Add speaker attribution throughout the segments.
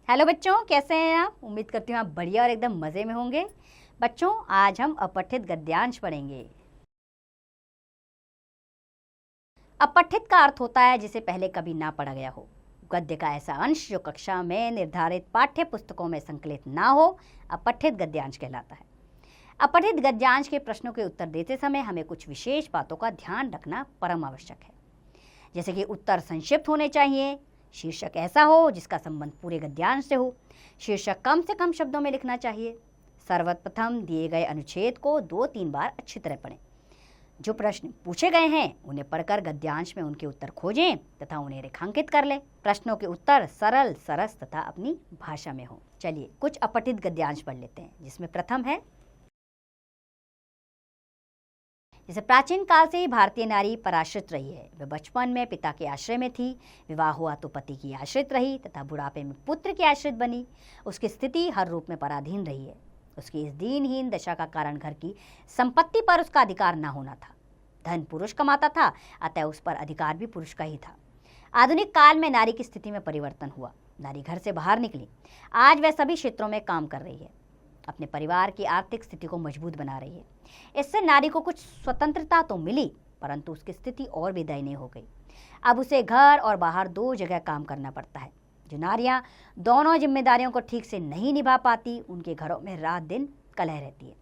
Speaker 1: Hello बच्चों, कैसे हैं आप? उम्मीद करती हूँ आप बढ़िया और एकदम मज़े में होंगे। बच्चों, आज हम अपठित गद्यांश पढ़ेंगे। अपठित का अर्थ होता है जिसे पहले कभी ना पढ़ा गया हो। गद्य का ऐसा अंश जो कक्षा में निर्धारित पाठ्य पुस्तकों में संकलित ना हो, अपठित गद्यांश कहलाता है। अपठित गद्यांश के प्रश्नों के उत्तर देते समय हमें कुछ विशेष बातों का ध्यान रखना परम आवश्यक है। जैसे कि उत्तर संक्षिप्त होने चाहिए, शीर्षक ऐसा हो जिसका संबंध पूरे गद्यांश से हो, शीर्षक कम से कम शब्दों में लिखना चाहिए। सर्वप्रथम दिए गए अनुच्छेद को 2-3 बार अच्छी तरह पढ़ें। जो प्रश्न पूछे गए हैं उन्हें पढ़कर गद्यांश में उनके उत्तर खोजें तथा उन्हें रेखांकित कर लें। प्रश्नों के उत्तर सरल, सरस तथा अपनी भाषा में हो। चलिए कुछ अपठित गद्यांश पढ़ लेते हैं, जिसमें प्रथम है, जैसे प्राचीन काल से ही भारतीय नारी पराश्रित रही है। वह बचपन में पिता के आश्रय में थी, विवाह हुआ तो पति की आश्रित रही तथा बुढ़ापे में पुत्र की आश्रित बनी। उसकी स्थिति हर रूप में पराधीन रही है। उसकी इस दीनहीन दशा का कारण घर की संपत्ति पर उसका अधिकार न होना था। धन पुरुष कमाता था, अतः उस पर अधिकार भी पुरुष का ही था। आधुनिक काल में नारी की स्थिति में परिवर्तन हुआ। नारी घर से बाहर निकली। आज वह सभी क्षेत्रों में काम कर रही है, अपने परिवार की आर्थिक स्थिति को मजबूत बना रही है। इससे नारी को कुछ स्वतंत्रता तो मिली, परंतु उसकी स्थिति और भी दयनीय हो गई। अब उसे घर और बाहर दो जगह काम करना पड़ता है। जो नारियां दोनों जिम्मेदारियों को ठीक से नहीं निभा पाती, उनके घरों में रात दिन कलह रहती है।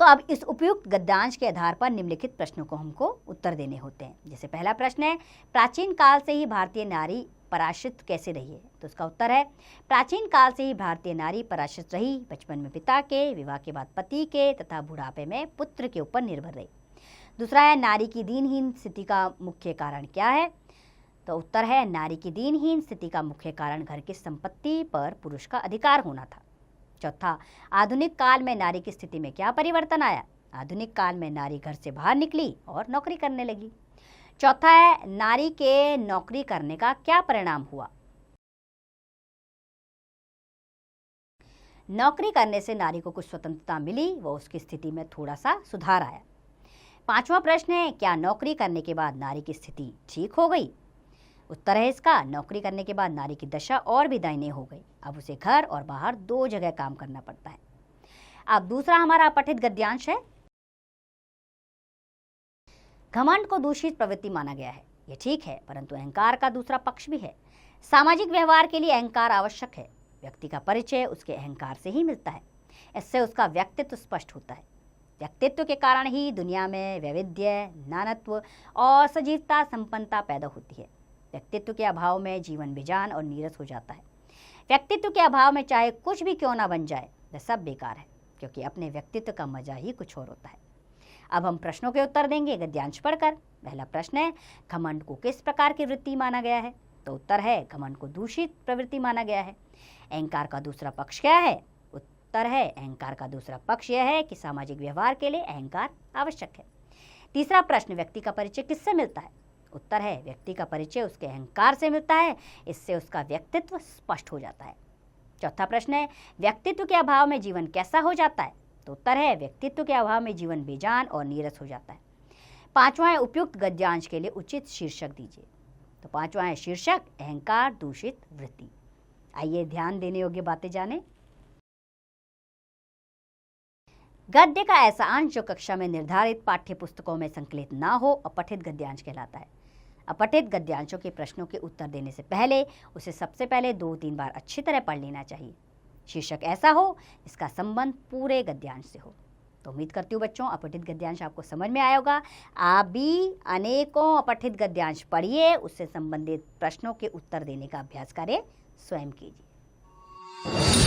Speaker 1: तो अब इस उपयुक्त गद्यांश के आधार पर निम्नलिखित प्रश्नों को हमको उत्तर देने होते हैं। जैसे पहला प्रश्न है, प्राचीन काल से ही भारतीय नारी पराश्रित कैसे रही है? तो उसका उत्तर है, प्राचीन काल से ही भारतीय नारी पराश्रित रही। बचपन में पिता के, विवाह के बाद पति के तथा बुढ़ापे में पुत्र के ऊपर निर्भर रही। दूसरा है, नारी की दीनहीन स्थिति का मुख्य कारण क्या है? तो उत्तर है, नारी की दीनहीन स्थिति का मुख्य कारण घर की संपत्ति पर पुरुष का अधिकार होना था। चौथा, आधुनिक काल में नारी की स्थिति में क्या परिवर्तन आया? आधुनिक काल में नारी घर से बाहर निकली और नौकरी करने लगी। चौथा है, नारी के नौकरी करने का क्या परिणाम हुआ? नौकरी करने से नारी को कुछ स्वतंत्रता मिली व उसकी स्थिति में थोड़ा सा सुधार आया। पांचवा प्रश्न है, क्या नौकरी करने के बाद नारी की स्थिति ठीक हो गई? उत्तर है इसका, नौकरी करने के बाद नारी की दशा और भी दयनीय हो गई। अब उसे घर और बाहर दो जगह काम करना पड़ता है। अब दूसरा हमारा अपठित गद्यांश है, घमंड को दूषित प्रवृत्ति माना गया है। यह ठीक है, परंतु अहंकार का दूसरा पक्ष भी है। सामाजिक व्यवहार के लिए अहंकार आवश्यक है। व्यक्ति का परिचय उसके अहंकार से ही मिलता है। इससे उसका व्यक्तित्व स्पष्ट होता है। व्यक्तित्व के कारण ही दुनिया में वैविध्य, नानत्व और सजीवता, संपन्नता पैदा होती है। व्यक्तित्व के अभाव में जीवन बेजान और नीरस हो जाता है। व्यक्तित्व के अभाव में चाहे कुछ भी क्यों ना बन जाए, वह सब बेकार है, क्योंकि अपने व्यक्तित्व का मजा ही कुछ और होता है। अब हम प्रश्नों के उत्तर देंगे गद्यांश पढ़कर। पहला प्रश्न है, घमंड को किस प्रकार की वृत्ति माना गया है? तो उत्तर है, घमंड को दूषित प्रवृत्ति माना गया है। अहंकार का दूसरा पक्ष क्या है? उत्तर है, अहंकार का दूसरा पक्ष यह है कि सामाजिक व्यवहार के लिए अहंकार आवश्यक है। तीसरा प्रश्न, व्यक्ति का परिचय किससे मिलता है? उत्तर है, व्यक्ति का परिचय उसके अहंकार से मिलता है। इससे उसका व्यक्तित्व स्पष्ट हो जाता है। चौथा प्रश्न है, व्यक्तित्व के अभाव में जीवन कैसा हो जाता है? तो उत्तर है, व्यक्तित्व के अभाव में जीवन बेजान और नीरस हो जाता है। पांचवा है, उपयुक्त गद्यांश के लिए उचित शीर्षक दीजिए। तो पांचवा है शीर्षक, अहंकार दूषित वृत्ति। आइए ध्यान देने योग्य बातें जानें। गद्य का ऐसा अंश जो कक्षा में निर्धारित पाठ्य पुस्तकों में संकलित ना हो, अपठित गद्यांश कहलाता है। अपठित गद्यांशों के प्रश्नों के उत्तर देने से पहले उसे सबसे पहले 2-3 बार अच्छी तरह पढ़ लेना चाहिए। शीर्षक ऐसा हो जिसका संबंध पूरे गद्यांश से हो। तो उम्मीद करती हूँ बच्चों, अपठित गद्यांश आपको समझ में आया होगा। आप भी अनेकों अपठित गद्यांश पढ़िए, उससे संबंधित प्रश्नों के उत्तर देने का अभ्यास करें, स्वयं कीजिए।